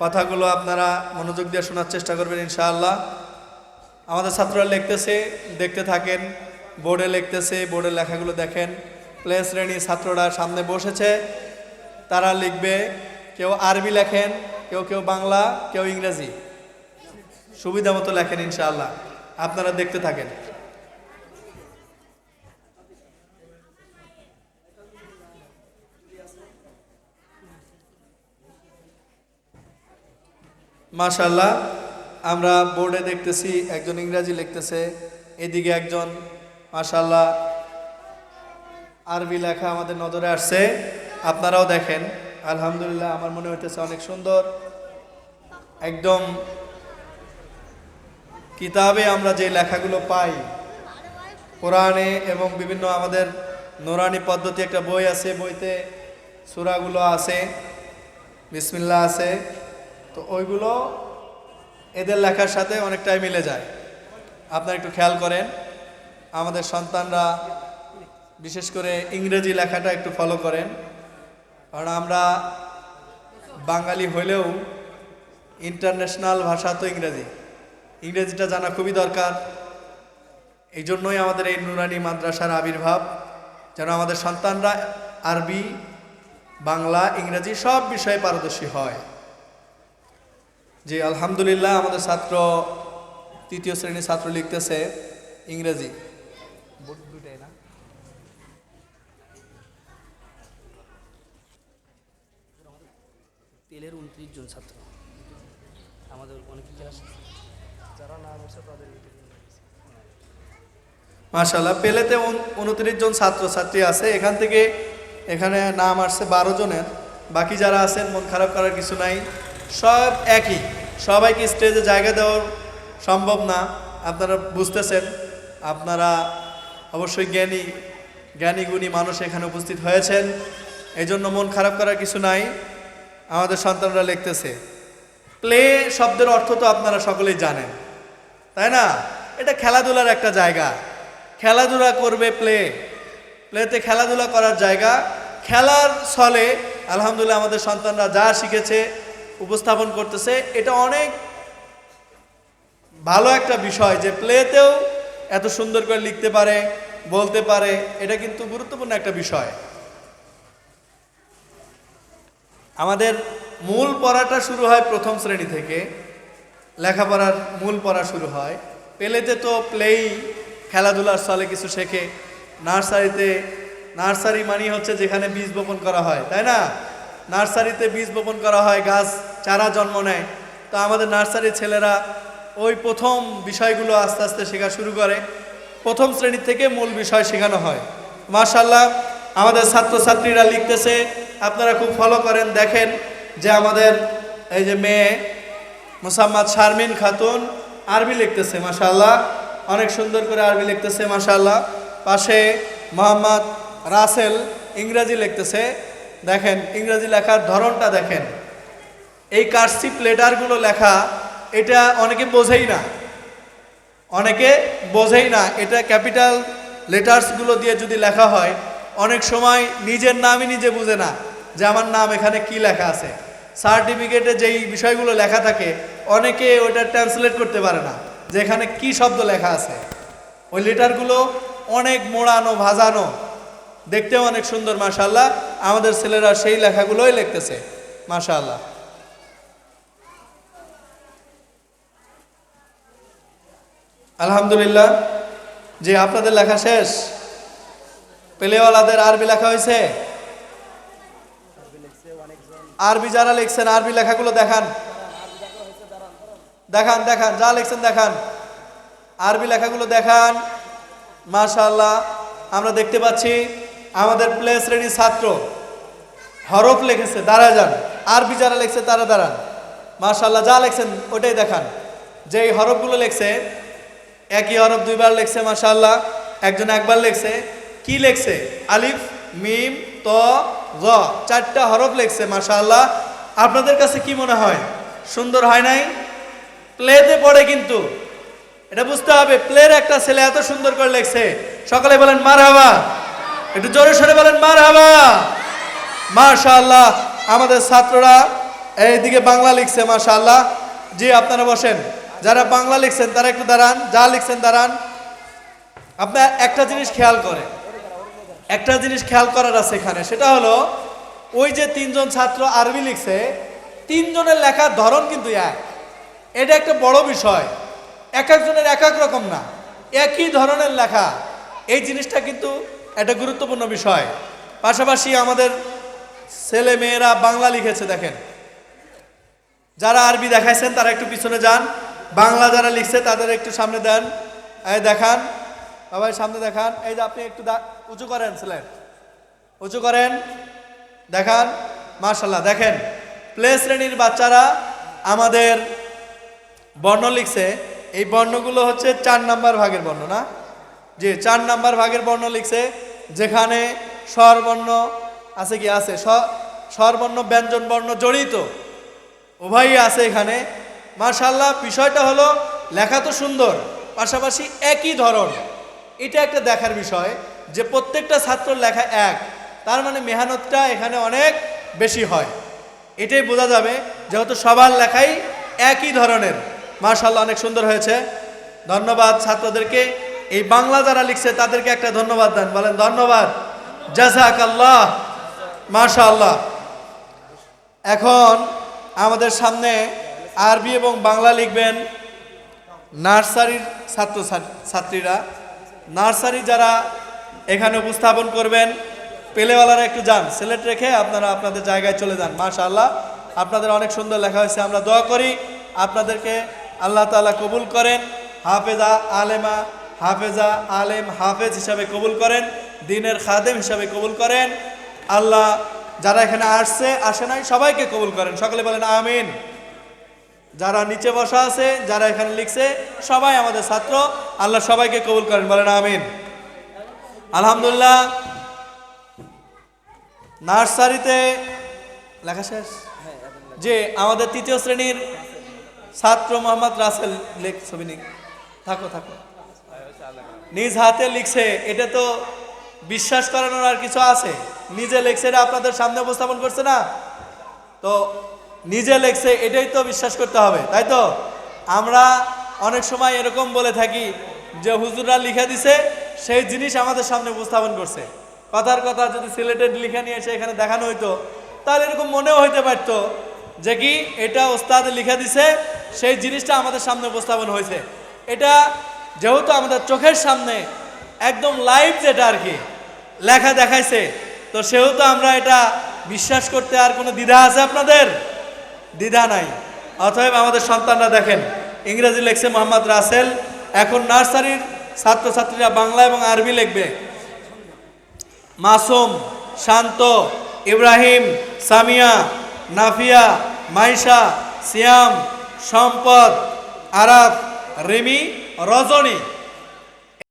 কথাগুলো আপনারা মনোযোগ দিয়ে শোনার চেষ্টা করবেন ইনশাআল্লাহ। আমাদের ছাত্ররা লিখতেছে, দেখতে থাকেন। বোর্ডে লিখতেছে, বোর্ডের লেখাগুলো দেখেন। প্লে শ্রেণীর ছাত্ররা সামনে বসেছে, তারা লিখবে। কেউ আরবি লেখেন, কেউ কেউ বাংলা, কেউ ইংরেজি, সুবিধা মতো লেখেন ইনশাআল্লাহ। আপনারা দেখতে থাকেন। মাশাআল্লাহ, আমরা বোর্ডে দেখতেছি একজন ইংরেজি লিখতেছে, এদিকে একজন মাশাআল্লাহ আরবি লেখা আমাদের নজরে আসছে। আপনারাও দেখেন, আলহামদুলিল্লাহ। আমার মনে হইতেছে অনেক সুন্দর। একদম কিতাবে আমরা যে লেখাগুলো পাই কোরআনে এবং বিভিন্ন আমাদের নুরানি পদ্ধতি একটা বই আছে, বইতে সূরাগুলো আছে, বিসমিল্লাহ আছে, তো ওইগুলো এদের লেখার সাথে অনেকটাই মিলে যায়। আপনারা একটু খেয়াল করেন, আমাদের সন্তানরা বিশেষ করে ইংরেজি লেখাটা একটু ফলো করেন, কারণ আমরা বাঙালি হইলেও ইন্টারন্যাশনাল ভাষা তো ইংরেজিটা জানা খুবই দরকার। এই জন্যই আমাদের এই নুরানি মাদ্রাসার আবির্ভাব, যেন আমাদের সন্তানরা আরবি, বাংলা, ইংরেজি সব বিষয়ে পারদর্শী হয়। জি আলহামদুলিল্লাহ, আমাদের ছাত্র তৃতীয় শ্রেণীর ছাত্র লিখতেছে ইংরেজি। পেলের 29 জন ছাত্র, আমাদের অনেকে ক্লাস যারা না বসে তাদের মাশাআল্লাহ, পেলেতে 29 জন ছাত্রছাত্রী আছে। এখান থেকে এখানে নাম আসছে 12 জনের। বাকি যারা আছেন মন খারাপ করার কিছু নাই, সব একই। সবাইকে স্টেজে জায়গা দেওয়া সম্ভব না, আপনারা বুঝতেছেন। আপনারা অবশ্যই জ্ঞানী গুণী মানুষ এখানে উপস্থিত হয়েছেন, এই জন্য মন খারাপ করার কিছু নাই। আমাদের সন্তানরা লিখতেছে। প্লে শব্দের অর্থ তো আপনারা সকলেই জানেন, তাই না? এটা খেলাধুলার একটা জায়গা, খেলাধুলা করবে। প্লেতে খেলাধুলা করার জায়গা। খেলার ছলে আলহামদুলিল্লাহ আমাদের সন্তানরা যা শিখেছে উপস্থাপন করতেছে। এটা অনেক ভালো একটা বিষয় যে প্লেতেও এত সুন্দর করে লিখতে পারে, বলতে পারে। এটা কিন্তু গুরুত্বপূর্ণ একটা বিষয়। আমাদের মূল পড়াটা শুরু হয় প্রথম শ্রেণী থেকে, লেখাপড়ার মূল পড়া শুরু হয়। পেলেতে তো প্লেই, খেলাধুলার ছলে কিছু শেখে। নার্সারি মানে হচ্ছে যেখানে বীজ বপন করা হয়, তাই না? নার্সারিতে বীজ বপন করা হয়, গাছ চারা জন্ম নেয়। তো আমাদের নার্সারির ছেলেরা ওই প্রথম বিষয়গুলো আস্তে আস্তে শেখা শুরু করে। প্রথম শ্রেণী থেকে মূল বিষয় শেখানো হয়। মাশাআল্লাহ, আমাদের ছাত্রছাত্রীরা লিখতেছে, আপনারা খুব ফলো করেন। দেখেন যে আমাদের এই যে মেয়ে মোসাম্মদ শারমিন খাতুন আরবি লিখতেছে, মাশাআল্লাহ অনেক সুন্দর করে আরবি লিখতেছে, মাশাআল্লাহ। পাশে মোহাম্মদ রাসেল ইংরেজি লিখতেছে। দেখেন ইংরেজি লেখার ধরনটা দেখেন। এই কার্সিভ লেটারগুলো লেখা, এটা অনেকে বোঝেই না। এটা ক্যাপিটাল লেটার্সগুলো দিয়ে যদি লেখা হয়, অনেক সময় নিজের নামই নিজে বুঝে না যে আমার নাম এখানে কি লেখা আছে। সার্টিফিকেটে যেই বিষয়গুলো লেখা থাকে, অনেকে ওটা ট্রান্সলেট করতে পারে না যে এখানে কি শব্দ লেখা আছে। ওই লেটারগুলো অনেক মোড়ানো, ভাজানো, দেখতেও অনেক সুন্দর। মাশাআল্লাহ, আমাদের ছেলেরা সেই লেখাগুলোই লিখতেছে, মাশাআল্লাহ। আলহামদুলিল্লাহ। যে আপনাদের লেখা শেষ? পেলেওয়ালাদের আরবি লেখা হয়েছে? আরবি যারা লিখছেন আরবি লেখাগুলো দেখান, যা লিখছেন দেখান, আরবি লেখাগুলো দেখান। মাশাআল্লাহ, আমরা দেখতে পাচ্ছি আমাদের প্লে শ্রেণীর ছাত্র হরফ লিখেছে, দাঁড়ায় যান। আরবি যারা লিখছে তারা দাঁড়ান। মাশাআল্লাহ, যা লিখছেন ওটাই দেখান। যেই হরফগুলো লিখছে, একই হরফ দুইবার লিখছে, মাশাআল্লাহ। একজন একবার লিখছে। কি লিখছে? আলিফ, মিম, ত, জ, 4টা হরফ লিখছে, মাশাআল্লাহ। আপনাদের কাছে কি মনে হয়? সুন্দর হয় নাই? প্লেতে পড়ে, কিন্তু এটা বুঝতে হবে, প্লের একটা ছেলে এত সুন্দর করে লিখছে। সকলে বলেন মারহাবা, একটু জোরে সরে বলেন মারহাবা। মাশাআল্লাহ, আমাদের ছাত্ররা এইদিকে বাংলা লিখছে মাশাআল্লাহ। জি আপনারা বসেন, যারা বাংলা লিখছেন তারা একটু দাঁড়ান, যা লিখছেন দাঁড়ান। আপনার একটা জিনিস খেয়াল করেন, একটা জিনিস খেয়াল করার আছে এখানে, সেটা হলো ওই যে তিনজন ছাত্র আরবি লিখছে, তিনজনের লেখার ধরন কিন্তু এক। এটা একটা বড় বিষয়, এক একজনের এক এক রকম না, একই ধরনের লেখা। এই জিনিসটা কিন্তু একটা গুরুত্বপূর্ণ বিষয়। পাশাপাশি আমাদের ছেলে মেয়েরা বাংলা লিখেছে দেখেন, যারা আরবি দেখাইছেন তারা একটু পিছনে যান, বাংলা যারা লিখছে তাদের একটু সামনে দেন, এই দেখান সবাই সামনে দেখান। এই যে আপনি একটু উঁচু করেন, সিলেট উঁচু করেন, দেখান মাশাআল্লাহ। দেখেন প্লে শ্রেণীর বাচ্চারা আমাদের বর্ণ লিখছে, এই বর্ণগুলো হচ্ছে 4 নাম্বার ভাগের বর্ণ না, জি 4 নাম্বার ভাগের বর্ণ লিখছে, যেখানে স্বরবর্ণ আছে কি আছে, স্বরবর্ণ ব্যঞ্জন বর্ণ জড়িত উভয়ই আছে এখানে মাশাআল্লাহ। বিষয়টা হলো লেখা তো সুন্দর, পাশাপাশি একই ধরন। এটা একটা দেখার বিষয় যে প্রত্যেকটা ছাত্রর লেখা এক, তার মানে মেহনতটা এখানে অনেক বেশি হয়। এটাই বোঝা যাবে যেহেতু সবার লেখাই একই ধরনের। মাশাআল্লাহ অনেক সুন্দর হয়েছে, ধন্যবাদ ছাত্রদেরকে। এই বাংলা যারা লিখছে তাদেরকে একটা ধন্যবাদ দেন, বলেন ধন্যবাদ, জাযাকাল্লাহ, মাশাআল্লাহ। এখন আমাদের সামনে আরবি এবং বাংলা লিখবেন নার্সারির ছাত্রীরা। নার্সারি যারা এখানে উপস্থাপন করবেন, পেলেওয়ালারা একটু যান, সিলেট রেখে আপনারা আপনাদের জায়গায় চলে যান। মাশাআল্লাহ আপনাদের অনেক সুন্দর লেখা হয়েছে, আমরা দোয়া করি আপনাদেরকে আল্লাহ তাআলা কবুল করেন, হাফেজা আলেমা, হাফেজা আলেম, হাফেজ হিসাবে কবুল করেন, দ্বীনের খাদেম হিসাবে কবুল করেন। আল্লাহ যারা এখানে আসে নাই সবাইকে কবুল করেন, সকলে বলেন আমিন। যারা নিচে বসা আছে, যারা এখানে লিখছে, সবাই আমাদের ছাত্র, আল্লাহ সবাইকে কবুল করেন, বলেন আমিন। আলহামদুলিল্লাহ নার্সারিতে লেখা শেষ, যে আমাদের 3য় শ্রেণীর ছাত্র মোহাম্মদ রাসেল ছবি থাকো নিজ হাতে লিখছে। এটা তো বিশ্বাস করানোর আর কিছু আছে, নিজে লেখছে, এটা আপনাদের সামনে উপস্থাপন করছে না, তো নিজে লেখছে এটাই তো বিশ্বাস করতে হবে, তাই তো? আমরা অনেক সময় এরকম বলে থাকি যে হুজুররা লিখে দিছে, সেই জিনিস আমাদের সামনে উপস্থাপন করছে। কথার কথা যদি সিলেটেড লিখে নিয়ে এসে এখানে দেখানো হইতো, তাহলে এরকম মনেও হইতে পারতো যে কি এটা ওস্তাদ লিখে দিছে, সেই জিনিসটা আমাদের সামনে উপস্থাপন হয়েছে। এটা যেহেতু আমাদের চোখের সামনে একদম লাইভ যেটা আর কি লেখা দেখাইছে, তো সেহেতু আমরা এটা বিশ্বাস করতে আর কোনো দ্বিধা আছে আপনাদের? দ্বিধা নাই। অতএব আমাদের সন্তানরা দেখেন ইংরেজি লিখছে মোহাম্মদ রাসেল, এখন নার্সারির ছাত্রছাত্রীরা বাংলা এবং আরবি লিখবে। মাসুম, শান্ত, ইব্রাহিম, সামিয়া, নাফিয়া, মাইশা, সিয়াম, সম্পদ, আরাফ, রিমি, রজনী।